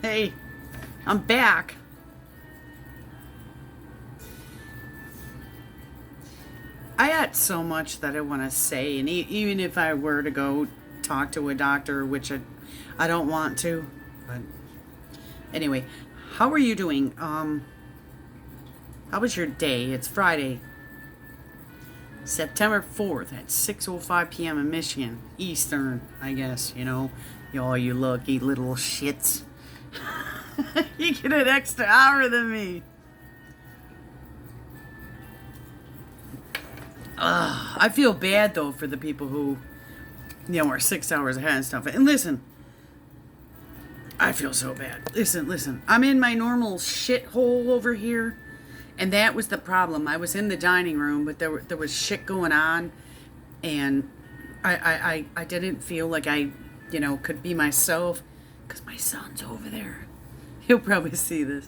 Hey, I'm back. I got so much that I want to say, and even if I were to go talk to a doctor, which I don't want to, but anyway, how are you doing? How was your day? It's Friday, September 4th at 6:05 p.m. in Michigan, Eastern, I guess, all you lucky little shits. You get an extra hour than me. I feel bad though for the people who, are 6 hours ahead and stuff. And listen, I feel so bad. Listen. I'm in my normal shithole over here, and that was the problem. I was in the dining room, but there was shit going on, and I didn't feel like I, could be myself, because my son's over there. He'll probably see this.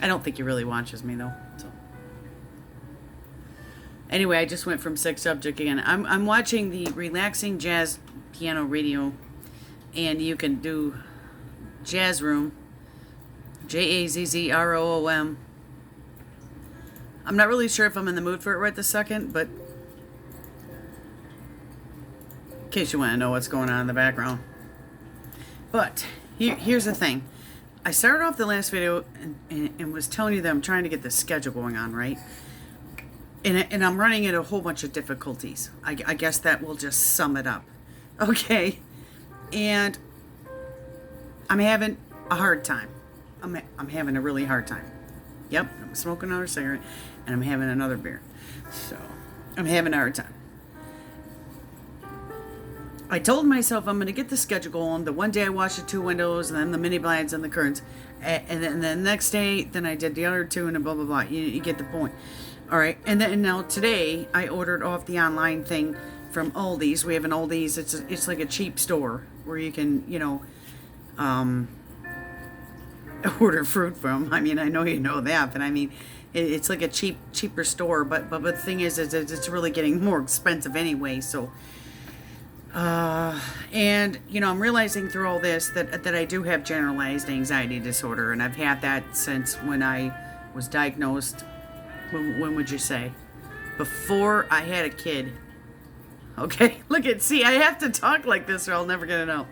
I don't think he really watches me though. So anyway, I just went from sex subject again. I'm watching the Relaxing Jazz Piano Radio, and you can do Jazz Room, Jazzroom. I'm not really sure if I'm in the mood for it right this second, but in case you want to know what's going on in the background. But here's the thing. I started off the last video and was telling you that I'm trying to get the schedule going on, right? And I'm running into a whole bunch of difficulties. I guess that will just sum it up. Okay? And I'm having a hard time. I'm having a really hard time. Yep, I'm smoking another cigarette, and I'm having another beer. So, I'm having a hard time. I told myself I'm going to get the schedule going. The one day I watched the two windows, and then the mini blinds and the curtains. And then the next day, then I did the other two, and blah, blah, blah. You get the point. All right. And then now today, I ordered off the online thing from Aldi's. We have an Aldi's. It's like a cheap store where you can, order fruit from. I mean, I know you know that, but I mean, it's like a cheaper store. But the thing is it's really getting more expensive anyway. So, and I'm realizing through all this that I do have generalized anxiety disorder, and I've had that since when I was diagnosed. When would you say? Before I had a kid. Okay, see, I have to talk like this or I'll never get it out.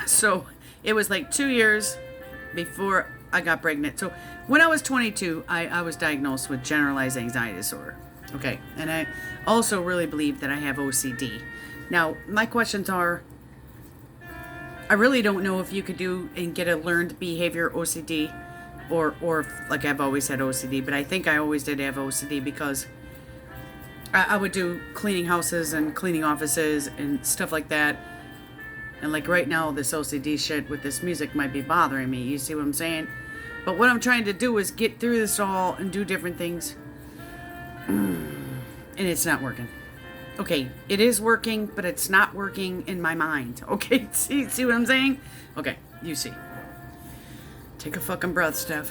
So it was like 2 years before I got pregnant. So when I was 22, I was diagnosed with generalized anxiety disorder. Okay, and I also really believe that I have OCD. Now, my questions are, I really don't know if you could do and get a learned behavior OCD or like I've always had OCD, but I think I always did have OCD because I would do cleaning houses and cleaning offices and stuff like that. And like right now, this OCD shit with this music might be bothering me. You see what I'm saying? But what I'm trying to do is get through this all and do different things. And it's not working. Okay, it is working, but it's not working in my mind. Okay, see what I'm saying? Okay, you see. Take a fucking breath, Steph.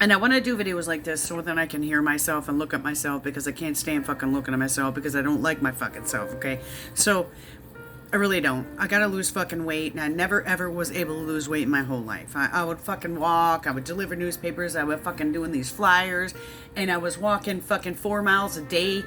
And I want to do videos like this so then I can hear myself and look at myself, because I can't stand fucking looking at myself because I don't like my fucking self, okay? So, I really don't. I gotta lose fucking weight, and I never ever was able to lose weight in my whole life. I would fucking walk, I would deliver newspapers, I would fucking doing these flyers, and I was walking fucking 4 miles a day.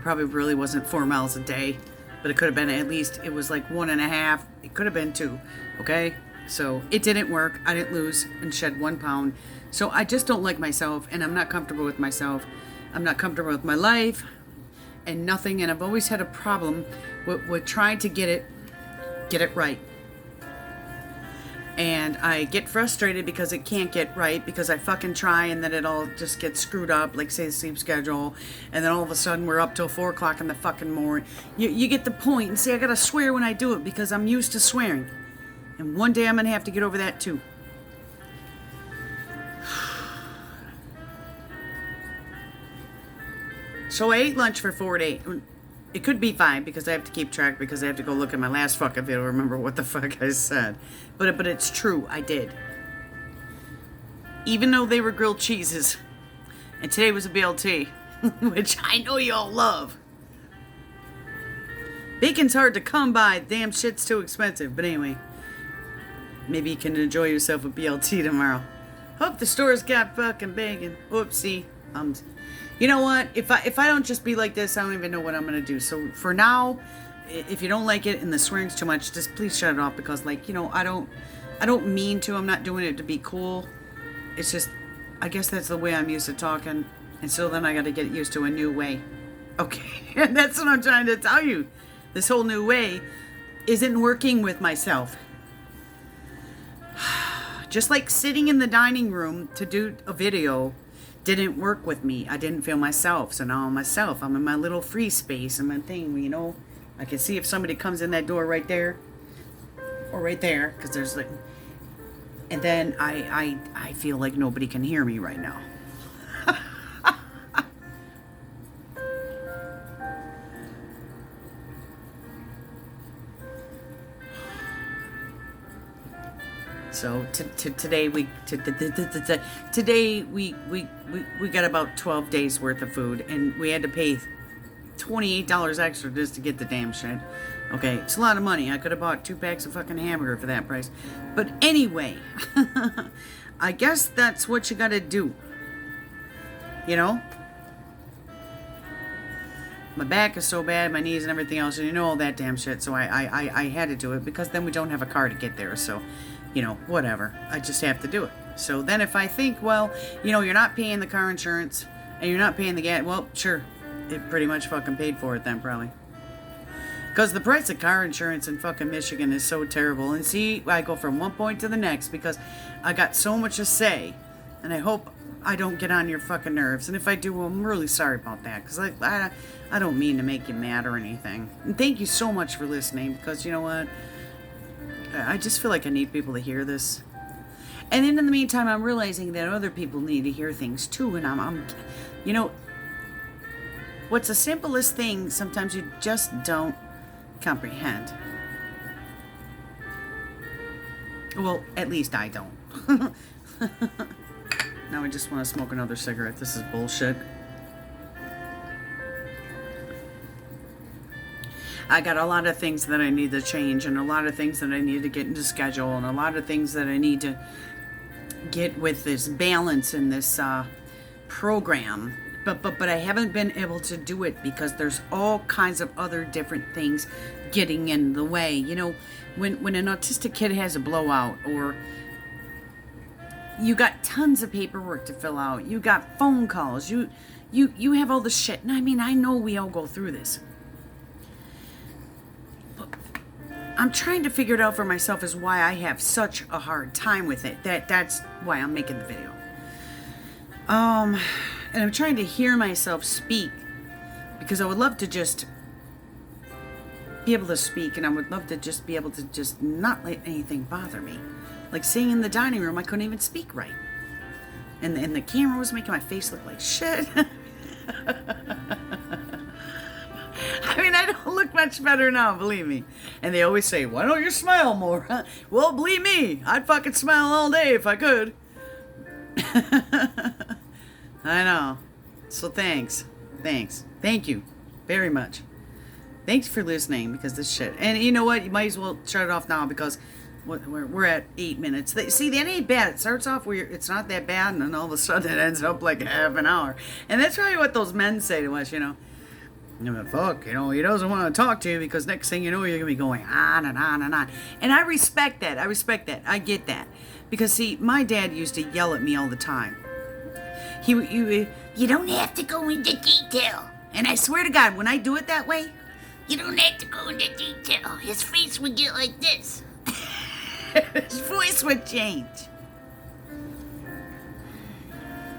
Probably really wasn't 4 miles a day, but it could have been at least, it was like 1.5, it could have been 2, okay? So, it didn't work. I didn't lose and shed 1 pound. So, I just don't like myself, and I'm not comfortable with myself. I'm not comfortable with my life and nothing, and I've always had a problem with trying to get it right. And I get frustrated because it can't get right, because I fucking try and then it all just gets screwed up, like say the sleep schedule, and then all of a sudden we're up till 4 o'clock in the fucking morning. You get the point, and see, I gotta swear when I do it because I'm used to swearing. And one day I'm gonna have to get over that too. So I ate lunch for 4 days. It could be 5 because I have to keep track, because I have to go look at my last fucking video to remember what the fuck I said. But it's true, I did. Even though they were grilled cheeses. And today was a BLT, which I know y'all love. Bacon's hard to come by. Damn shit's too expensive. But anyway, maybe you can enjoy yourself with BLT tomorrow. Hope the store's got fucking bacon. Whoopsie. You know what? If I don't just be like this, I don't even know what I'm gonna do. So for now, if you don't like it and the swearing's too much, just please shut it off, because like, you know, I don't mean to. I'm not doing it to be cool. It's just, I guess that's the way I'm used to talking. And so then I got to get used to a new way. Okay. And that's what I'm trying to tell you. This whole new way isn't working with myself. Just like sitting in the dining room to do a video didn't work with me. I didn't feel myself. So now I'm myself. I'm in my little free space and my thing, you know. I can see if somebody comes in that door right there or right there, because there's like, and then I feel like nobody can hear me right now. So today we got about 12 days worth of food, and we had to pay $28 extra just to get the damn shit. Okay, it's a lot of money. I could have bought 2 packs of fucking hamburger for that price. But anyway, I guess that's what you gotta do. You know? My back is so bad, my knees and everything else, and you know all that damn shit. So I had to do it, because then we don't have a car to get there. So, you know, whatever. I just have to do it. So then if I think, well, you know, you're not paying the car insurance and you're not paying the gas, well, sure. It pretty much fucking paid for it then, probably. Because the price of car insurance in fucking Michigan is so terrible. And see, I go from one point to the next because I got so much to say. And I hope I don't get on your fucking nerves. And if I do, well, I'm really sorry about that. Because I don't mean to make you mad or anything. And thank you so much for listening. Because you know what? I just feel like I need people to hear this. And then in the meantime, I'm realizing that other people need to hear things too. And I'm you know, what's the simplest thing sometimes you just don't comprehend. Well, at least I don't. Now I just want to smoke another cigarette. This is bullshit. I got a lot of things that I need to change, and a lot of things that I need to get into schedule, and a lot of things that I need to get with this balance in this program. But I haven't been able to do it because there's all kinds of other different things getting in the way. You know, when an autistic kid has a blowout, or you got tons of paperwork to fill out, you got phone calls, you have all this shit. And I mean, I know we all go through this. But I'm trying to figure it out for myself as why I have such a hard time with it. That's why I'm making the video. And I'm trying to hear myself speak, because I would love to just be able to speak, and I would love to just be able to just not let anything bother me. Like sitting in the dining room, I couldn't even speak right. And the camera was making my face look like shit. I mean, I don't look much better now, believe me. And they always say, why don't you smile more? Well, believe me, I'd fucking smile all day if I could. I know. So thanks. Thank you very much. Thanks for listening, because this shit. And you know what? You might as well shut it off now, because we're at 8 minutes. See, that ain't bad. It starts off where it's not that bad, and then all of a sudden it ends up like half an hour. And that's probably what those men say to us, you know. Fuck, you know, he doesn't want to talk to you, because next thing you know, you're going to be going on and on and on. And I respect that. I get that. Because, see, my dad used to yell at me all the time. You don't have to go into detail. And I swear to God, when I do it that way, you don't have to go into detail. His face would get like this. His voice would change.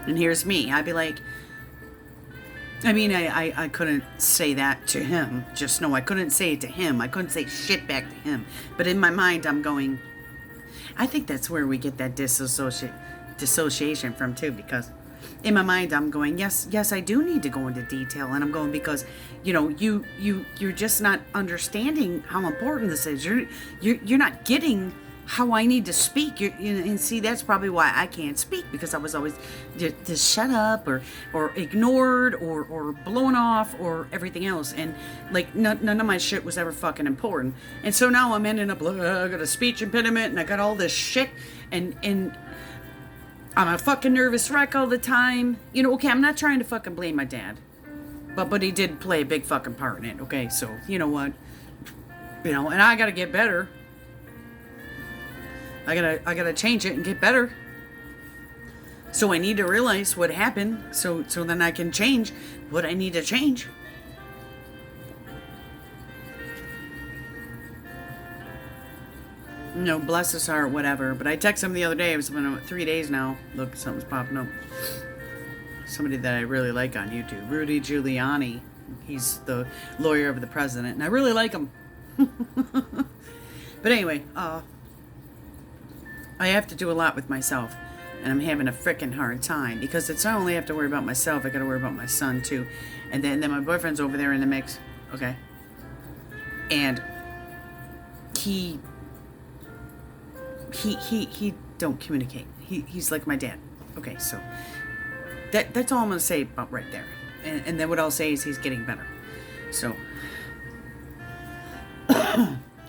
And here's me. I'd be like, I mean, I couldn't say that to him. Just no, I couldn't say it to him. I couldn't say shit back to him. But in my mind, I'm going, I think that's where we get that dissociation from too, because in my mind, I'm going, yes, I do need to go into detail. And I'm going, because, you know, you're just not understanding how important this is. You're not getting how I need to speak. And see, that's probably why I can't speak, because I was always just shut up or ignored or blown off or everything else. And like none of my shit was ever fucking important. And so now I'm ending up, I got a speech impediment and I got all this shit and I'm a fucking nervous wreck all the time. You know, okay, I'm not trying to fucking blame my dad. But he did play a big fucking part in it, okay? So, you know what? You know, and I gotta get better. I gotta change it and get better. So I need to realize what happened so then I can change what I need to change. You know, bless his heart, whatever. But I texted him the other day. It's been 3 days now. Look, something's popping up. Somebody that I really like on YouTube, Rudy Giuliani. He's the lawyer of the president, and I really like him. But anyway, I have to do a lot with myself, and I'm having a freaking hard time, because it's not only I have to worry about myself, I got to worry about my son too, and then my boyfriend's over there in the mix, okay, and he don't communicate. He's like my dad. Okay, so that's all I'm gonna say about right there. And then what I'll say is he's getting better. So,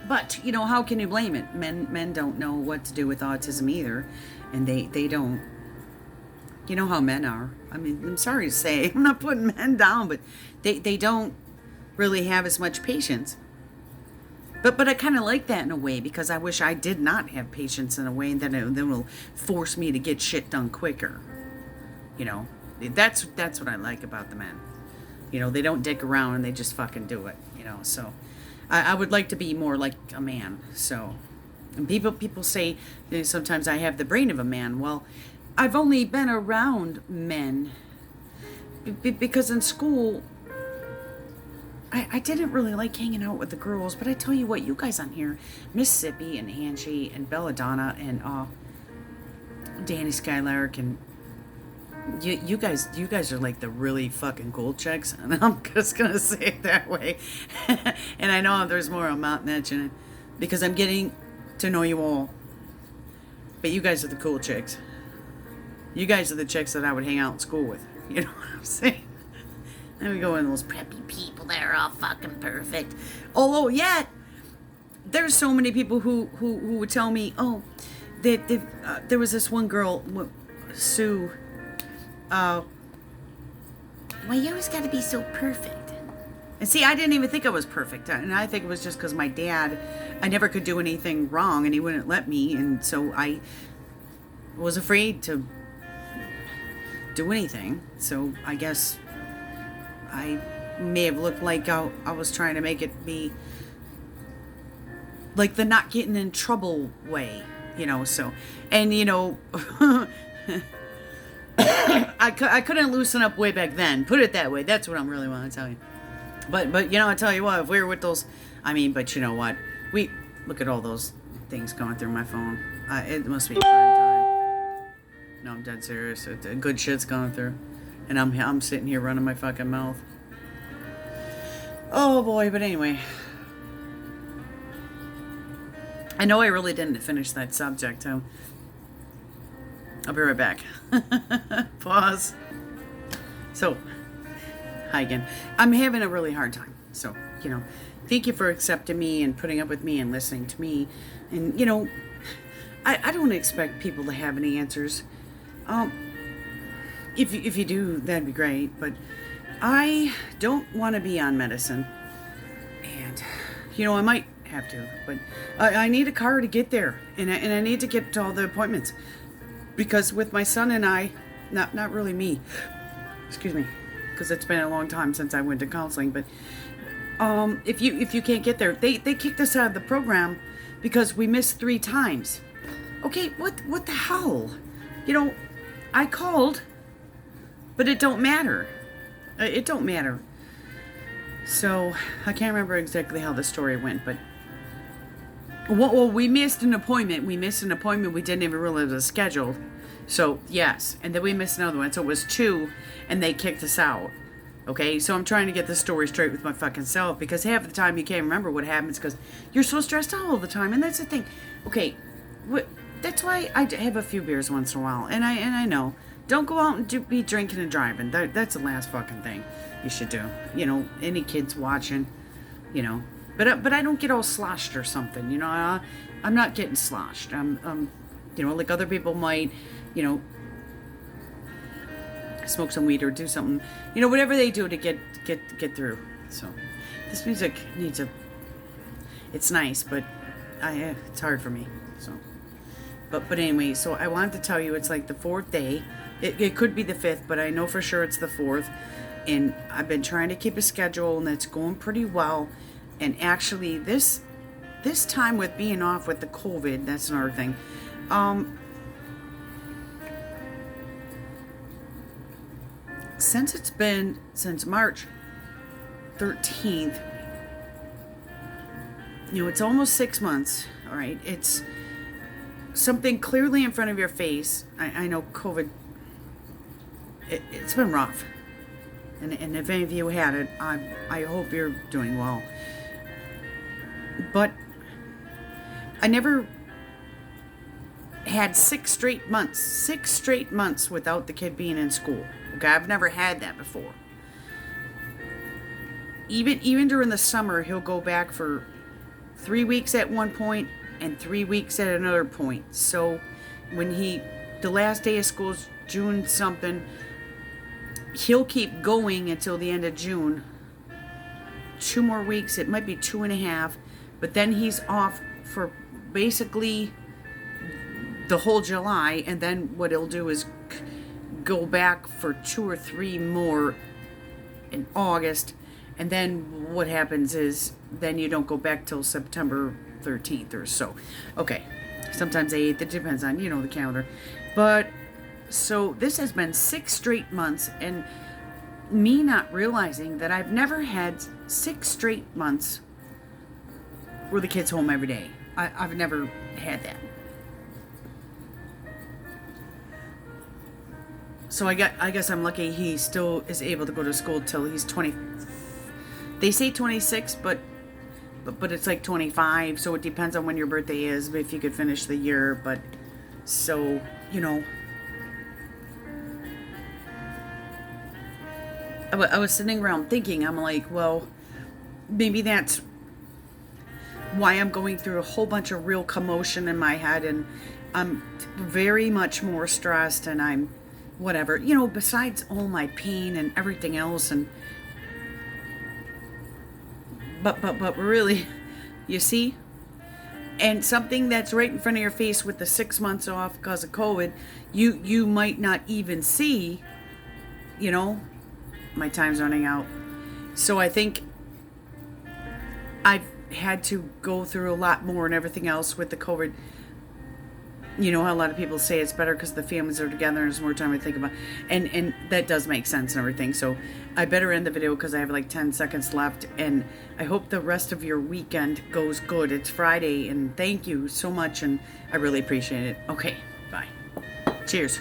but you know, how can you blame it? Men don't know what to do with autism either, and they don't. You know how men are. I mean, I'm sorry to say, I'm not putting men down, but they don't really have as much patience. But I kind of like that in a way, because I wish I did not have patience in a way that it will force me to get shit done quicker. You know, that's what I like about the men. You know, they don't dick around and they just fucking do it. You know, so I would like to be more like a man. So, and people say, you know, sometimes I have the brain of a man. Well, I've only been around men because in school I didn't really like hanging out with the girls, but I tell you what, you guys on here, Mississippi and Angie and Belladonna and Danny Skylark, and you guys are like the really fucking cool chicks, and I'm just gonna say it that way. And I know there's more I'm not mentioning because I'm getting to know you all, but you guys are the cool chicks. You guys are the chicks that I would hang out in school with. You know what I'm saying? Then we go in those preppy people that are all fucking perfect. Although, yet, there's so many people who would tell me, oh, there was this one girl, Sue, well, you always got to be so perfect. And see, I didn't even think I was perfect. And I think it was just because my dad, I never could do anything wrong, and he wouldn't let me. And so I was afraid to do anything. So I guess I may have looked like I was trying to make it be like the not getting in trouble way, you know, so, and you know, I couldn't loosen up way back then, put it that way. That's what I'm really want to tell you. But you know, I tell you what, if we were with those, I mean, but you know what, we look at all those things going through my phone. It must be prime time. No, I'm dead serious. Good shit's going through. And I'm sitting here running my fucking mouth. Oh boy, but anyway. I know I really didn't finish that subject. I'll be right back. Pause. So, hi again. I'm having a really hard time. So, you know, thank you for accepting me and putting up with me and listening to me. And, you know, I don't expect people to have any answers. If you do, that'd be great. But I don't want to be on medicine. And, you know, I might have to. But I need a car to get there. And I need to get to all the appointments. Because with my son and I, not really me. Excuse me. Because it's been a long time since I went to counseling. But if you can't get there, they kicked us out of the program because we missed 3 times. Okay, what the hell? You know, I called, but it don't matter. It don't matter. So, I can't remember exactly how the story went, but... Well, we missed an appointment. We didn't even realize it was scheduled. So, yes. And then we missed another one. So, it was 2, and they kicked us out. Okay? So, I'm trying to get the story straight with my fucking self, because half the time you can't remember what happens because you're so stressed out all the time. And that's the thing. Okay, That's why I have a few beers once in a while, and I know. Don't go out and be drinking and driving. That's the last fucking thing you should do. You know, any kids watching, you know. But I don't get all sloshed or something. You know, I'm not getting sloshed. You know, like other people might, you know, smoke some weed or do something. You know, whatever they do to get through. So, this music needs a. It's nice, but it's hard for me. So. But anyway, so I wanted to tell you it's like the 4th day. It could be the 5th, but I know for sure it's the 4th. And I've been trying to keep a schedule, and it's going pretty well. And actually, this time with being off with the COVID, that's another thing. Since March 13th, you know, it's almost 6 months. All right, it's something clearly in front of your face. I know COVID, it's been rough. And if any of you had it, I hope you're doing well. But I never had 6 straight months without the kid being in school. Okay, I've never had that before. Even during the summer, he'll go back for 3 weeks at one point and 3 weeks at another point. So when the last day of school is June something, he'll keep going until the end of June. 2 more weeks, it might be 2.5, but then he's off for basically the whole July, and then what he'll do is go back for 2 or 3 more in August, and then what happens is then you don't go back till September 13th or so. Okay, sometimes 8th, it depends on, you know, the calendar. But so this has been 6 straight months, and me not realizing that I've never had 6 straight months where the kid's home every day. I've never had that. So I guess I'm lucky he still is able to go to school till he's 20. They say 26, but it's like 25, so it depends on when your birthday is, if you could finish the year. But so, you know, I was sitting around thinking, I'm like, well, maybe that's why I'm going through a whole bunch of real commotion in my head, and I'm very much more stressed, and I'm whatever, you know, besides all my pain and everything else. And but really, you see, and something that's right in front of your face with the 6 months off because of COVID, you might not even see, you know. My time's running out. So I think I've had to go through a lot more and everything else with the COVID. You know how a lot of people say it's better because the families are together and there's more time to think about. And that does make sense and everything. So I better end the video because I have like 10 seconds left. And I hope the rest of your weekend goes good. It's Friday, and thank you so much. And I really appreciate it. Okay, bye. Cheers.